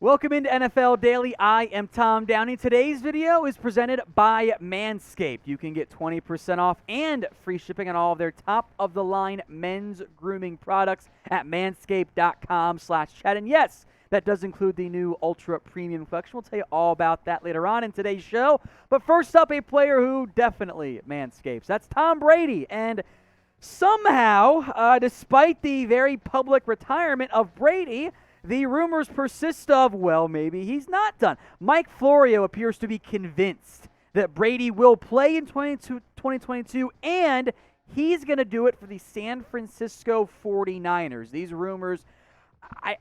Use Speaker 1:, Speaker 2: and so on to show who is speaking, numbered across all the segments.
Speaker 1: Welcome into NFL Daily. I am Tom Downey. Today's video is presented by Manscaped. You can get 20% off and free shipping on all of their top-of-the-line men's grooming products at manscaped.com/chat. And yes, that does include the new Ultra Premium collection. We'll tell you all about that later on in today's show. But first up, a player who definitely manscapes. That's Tom Brady. And somehow, despite the very public retirement of Brady, the rumors persist of, well, maybe he's not done. Mike Florio appears to be convinced that Brady will play in 2022, and he's going to do it for the San Francisco 49ers. These rumors,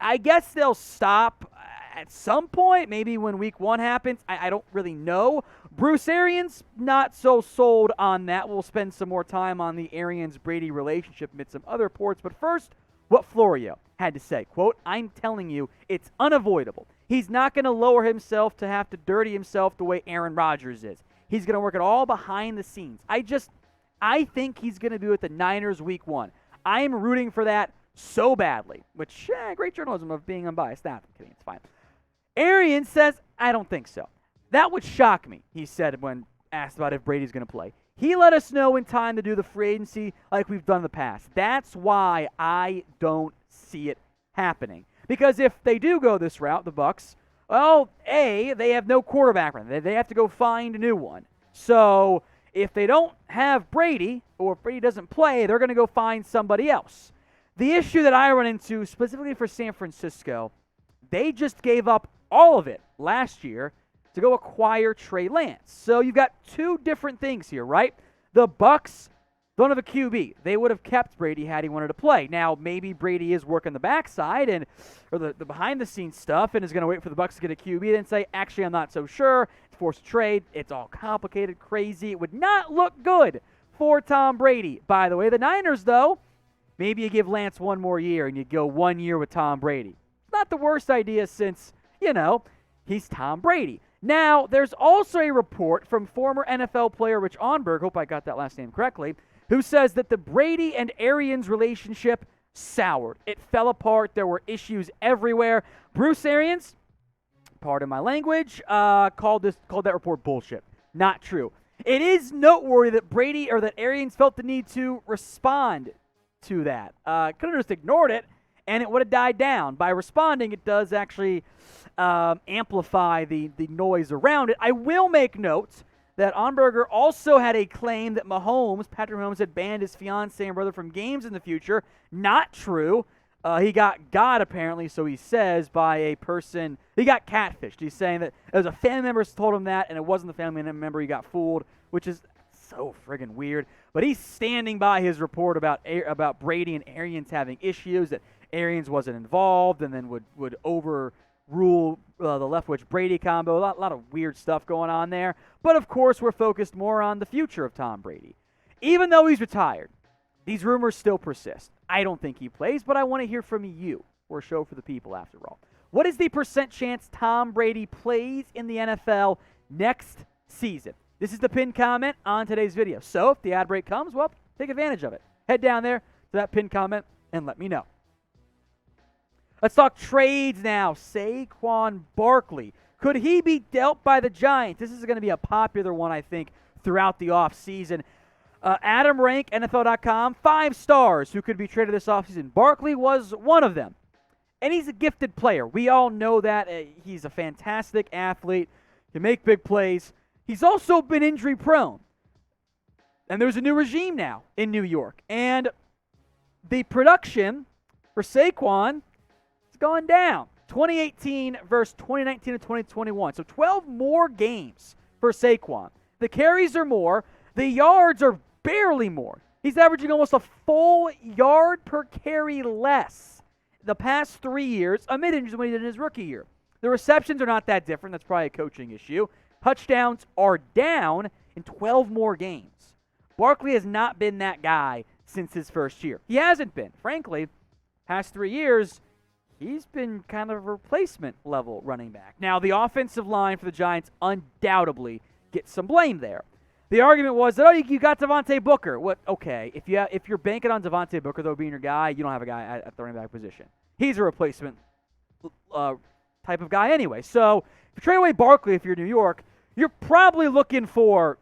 Speaker 1: I guess they'll stop at some point, maybe when week 1 happens. I don't really know. Bruce Arians, not so sold on that. We'll spend some more time on the Arians-Brady relationship amid some other reports. But first, what Florio had to say. Quote, "I'm telling you, it's unavoidable. He's not going to lower himself to have to dirty himself the way Aaron Rodgers is. He's going to work it all behind the scenes. I think he's going to do it the Niners week 1. I'm rooting for that so badly." Which, great journalism of being unbiased. Nah, I'm kidding. It's fine. Arians says, "I don't think so. That would shock me," he said when asked about if Brady's going to play. "He let us know in time to do the free agency like we've done in the past. That's why I don't see it happening." Because if they do go this route, the BUCS, well, A, they have no quarterback. They have to go find a new one. So if they don't have Brady, or if Brady doesn't play, they're going to go find somebody else. The issue that I run into, specifically for San Francisco, they just gave up all of it last year to go acquire Trey Lance. So you've got two different things here, right? The BUCS don't have a QB. They would have kept Brady had he wanted to play. Now, maybe Brady is working the backside or the behind-the-scenes stuff and is going to wait for the BUCS to get a QB and say, actually, I'm not so sure. Force a trade. It's all complicated, crazy. It would not look good for Tom Brady. By the way, the Niners, though, maybe you give Lance one more year and you go 1 year with Tom Brady. Not the worst idea since, he's Tom Brady. Now, there's also a report from former NFL player Rich Onberg, hope I got that last name correctly, who says that the Brady and Arians relationship soured. It fell apart. There were issues everywhere. Bruce Arians, pardon my language, called that report bullshit. Not true. It is noteworthy that Brady or that Arians felt the need to respond to that. Could have just ignored it, and it would have died down. By responding, it does actually amplify the noise around it. I will make note that Onberger also had a claim that Patrick Mahomes, had banned his fiancé and brother from games in the future. Not true. He got apparently, so he says, by a person. He got catfished. He's saying that it was a family member who told him that, and it wasn't the family member. He got fooled, which is so friggin' weird. But he's standing by his report about Brady and Arians having issues, that Arians wasn't involved and then would overrule the Leftwich-Brady combo. A lot of weird stuff going on there. But, of course, we're focused more on the future of Tom Brady. Even though he's retired, these rumors still persist. I don't think he plays, but I want to hear from you. We're a show for the people, after all. What is the % chance Tom Brady plays in the NFL next season? This is the pinned comment on today's video. So if the ad break comes, well, take advantage of it. Head down there to that pinned comment and let me know. Let's talk trades now. Saquon Barkley. Could he be dealt by the Giants? This is going to be a popular one, I think, throughout the offseason. Adam Rank, NFL.com, 5 stars who could be traded this offseason. Barkley was one of them. And he's a gifted player. We all know that. He's a fantastic athlete, can make big plays. He's also been injury-prone. And there's a new regime now in New York. And the production for Saquon is going down. 2018 versus 2019 and 2021. So 12 more games for Saquon. The carries are more. The yards are barely more. He's averaging almost a full yard per carry less the past 3 years amid injuries when he did in his rookie year. The receptions are not that different. That's probably a coaching issue. Touchdowns are down in 12 more games. Barkley has not been that guy since his first year. He hasn't been. Frankly, past 3 years, he's been kind of a replacement level running back. Now, the offensive line for the Giants undoubtedly gets some blame there. The argument was that, you got Devontae Booker. What? Okay, if you're banking on Devontae Booker, though, being your guy, you don't have a guy at the running back position. He's a replacement type of guy anyway. So if you trade away Barkley, if you're New York, you're probably looking for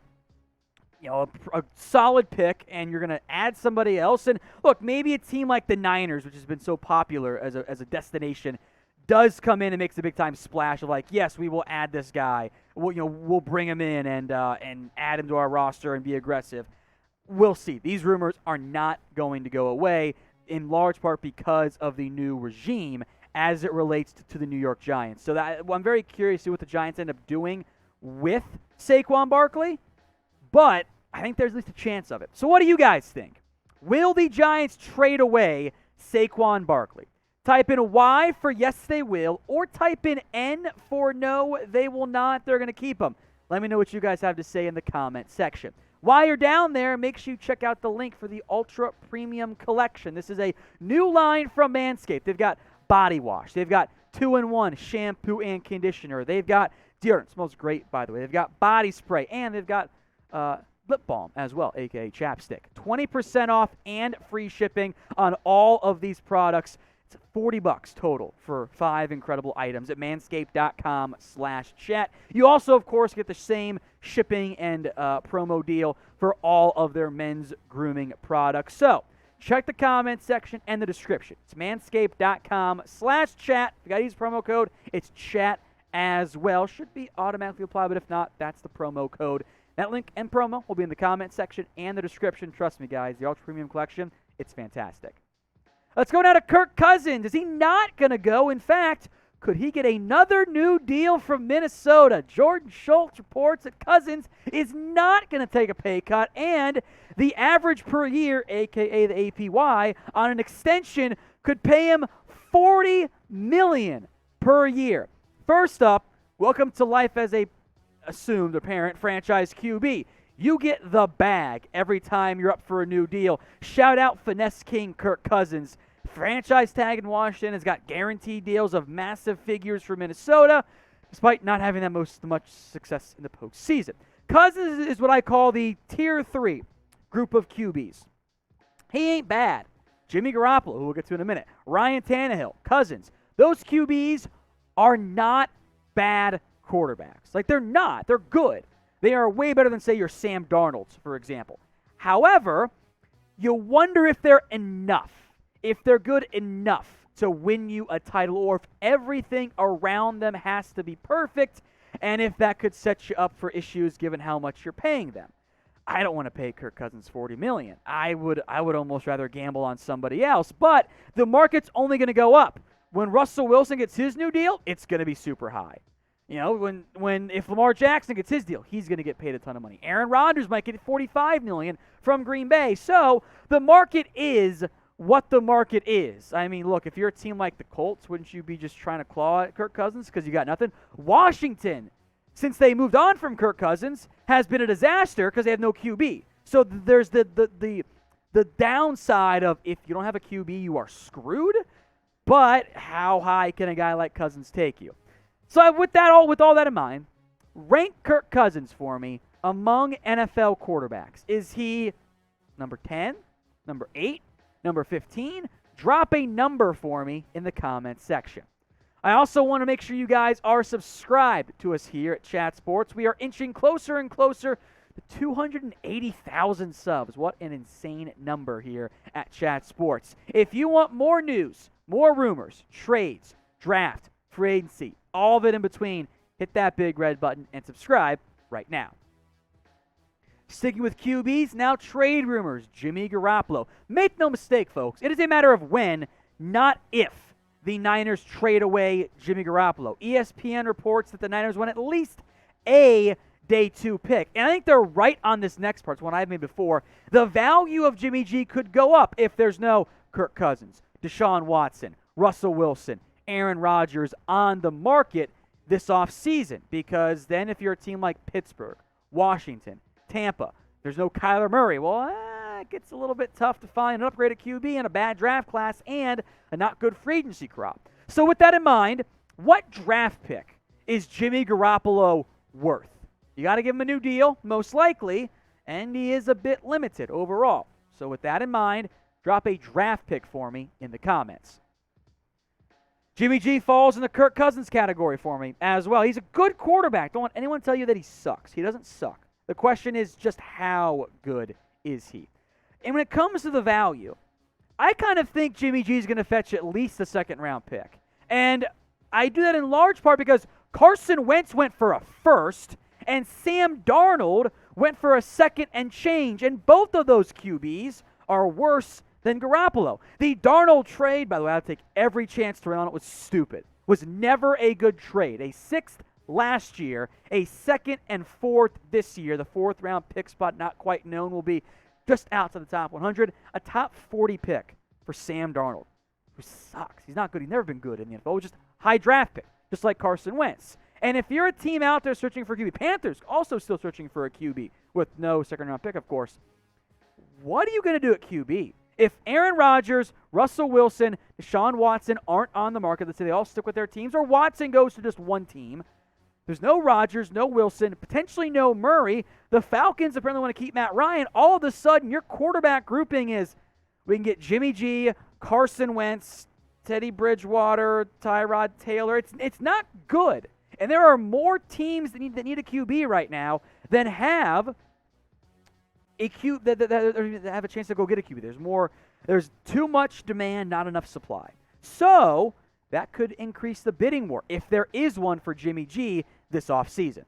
Speaker 1: a solid pick, and you're going to add somebody else. And look, maybe a team like the Niners, which has been so popular as a destination, does come in and makes a big-time splash of like, yes, we will add this guy. We'll bring him in and add him to our roster and be aggressive. We'll see. These rumors are not going to go away, in large part because of the new regime as it relates to the New York Giants. So I'm very curious to see what the Giants end up doing with Saquon Barkley, but I think there's at least a chance of it. So what do you guys think? Will the Giants trade away Saquon Barkley? Type in Y for yes, they will, or type in N for no, they will not. They're going to keep him. Let me know what you guys have to say in the comment section. While you're down there, make sure you check out the link for the Ultra Premium Collection. This is a new line from Manscaped. They've got body wash. They've got 2-in-1 shampoo and conditioner. They've got deodorant. Smells great, by the way. They've got body spray, and they've got lip balm as well, aka chapstick. 20% off and free shipping on all of these products. It's $40 total for 5 incredible items at manscaped.com/chat. You also, of course, get the same shipping and promo deal for all of their men's grooming products. So check the comment section and the description. It's manscaped.com/chat. If you got to use promo code, it's chat as well. Should be automatically applied, but if not, that's the promo code. That link and promo will be in the comment section and the description. Trust me, guys, the Ultra Premium Collection, it's fantastic. Let's go now to Kirk Cousins. Is he not going to go? In fact, could he get another new deal from Minnesota? Jordan Schultz reports that Cousins is not going to take a pay cut, and the average per year, a.k.a. the APY, on an extension could pay him $40 million per year. First up, welcome to life as a assumed apparent franchise QB. You get the bag every time you're up for a new deal. Shout out Finesse King Kirk Cousins. Franchise tag in Washington has got guaranteed deals of massive figures for Minnesota, despite not having that much success in the postseason. Cousins is what I call the Tier 3 group of QBs. He ain't bad. Jimmy Garoppolo, who we'll get to in a minute, Ryan Tannehill, Cousins. Those QBs are not bad quarterbacks. Like, they're not. They're good. They are way better than, say, your Sam Darnolds, for example. However, you wonder if they're enough, if they're good enough to win you a title, or if everything around them has to be perfect, and if that could set you up for issues given how much you're paying them. I don't want to pay Kirk Cousins $40 million. I would almost rather gamble on somebody else, but the market's only going to go up. When Russell Wilson gets his new deal, it's going to be super high. You know, if Lamar Jackson gets his deal, he's going to get paid a ton of money. Aaron Rodgers might get $45 million from Green Bay. So the market is what the market is. I mean, look, if you're a team like the Colts, wouldn't you be just trying to claw at Kirk Cousins because you got nothing? Washington, since they moved on from Kirk Cousins, has been a disaster because they have no QB. So there's the downside of if you don't have a QB, you are screwed. But how high can a guy like Cousins take you? So with all that in mind, rank Kirk Cousins for me among NFL quarterbacks. Is he number 10, number 8, number 15? Drop a number for me in the comments section. I also want to make sure you guys are subscribed to us here at Chat Sports. We are inching closer and closer to 280,000 subs. What an insane number here at Chat Sports. If you want more news, more rumors, trades, draft, free agency, all of it in between, hit that big red button and subscribe right now. Sticking with QBs, now trade rumors. Jimmy Garoppolo. Make no mistake, folks, it is a matter of when, not if, the Niners trade away Jimmy Garoppolo. ESPN reports that the Niners want at least a day 2 pick. And I think they're right on this next part. It's one I've made before. The value of Jimmy G could go up if there's no Kirk Cousins, Deshaun Watson, Russell Wilson, Aaron Rodgers on the market this offseason, because then if you're a team like Pittsburgh, Washington, Tampa, there's no Kyler Murray. Well, it gets a little bit tough to find an upgraded QB in a bad draft class and a not good free agency crop. So with that in mind, what draft pick is Jimmy Garoppolo worth? You got to give him a new deal, most likely, and he is a bit limited overall. So with that in mind, drop a draft pick for me in the comments. Jimmy G falls in the Kirk Cousins category for me as well. He's a good quarterback. Don't let anyone tell you that he sucks. He doesn't suck. The question is just how good is he? And when it comes to the value, I kind of think Jimmy G is going to fetch at least a second-round pick. And I do that in large part because Carson Wentz went for a first, and Sam Darnold went for a second and change. And both of those QBs are worse than Garoppolo. The Darnold trade, by the way, I'll take every chance to run on it, was stupid. Was never a good trade. A sixth last year, a second and fourth this year. The fourth-round pick spot, not quite known, will be just outside the top 100. A top 40 pick for Sam Darnold, who sucks. He's not good. He's never been good in the NFL. Just high draft pick, just like Carson Wentz. And if you're a team out there searching for a QB, Panthers also still searching for a QB with no second-round pick, of course. What are you going to do at QB? If Aaron Rodgers, Russell Wilson, Deshaun Watson aren't on the market, let's say they all stick with their teams, or Watson goes to just one team, there's no Rodgers, no Wilson, potentially no Murray. The Falcons apparently want to keep Matt Ryan. All of a sudden, your quarterback grouping is we can get Jimmy G, Carson Wentz, Teddy Bridgewater, Tyrod Taylor. It's not good. And there are more teams that need a QB right now than have a that have a chance to go get a QB. There's too much demand, not enough supply. So that could increase the bidding war if there is one for Jimmy G this offseason.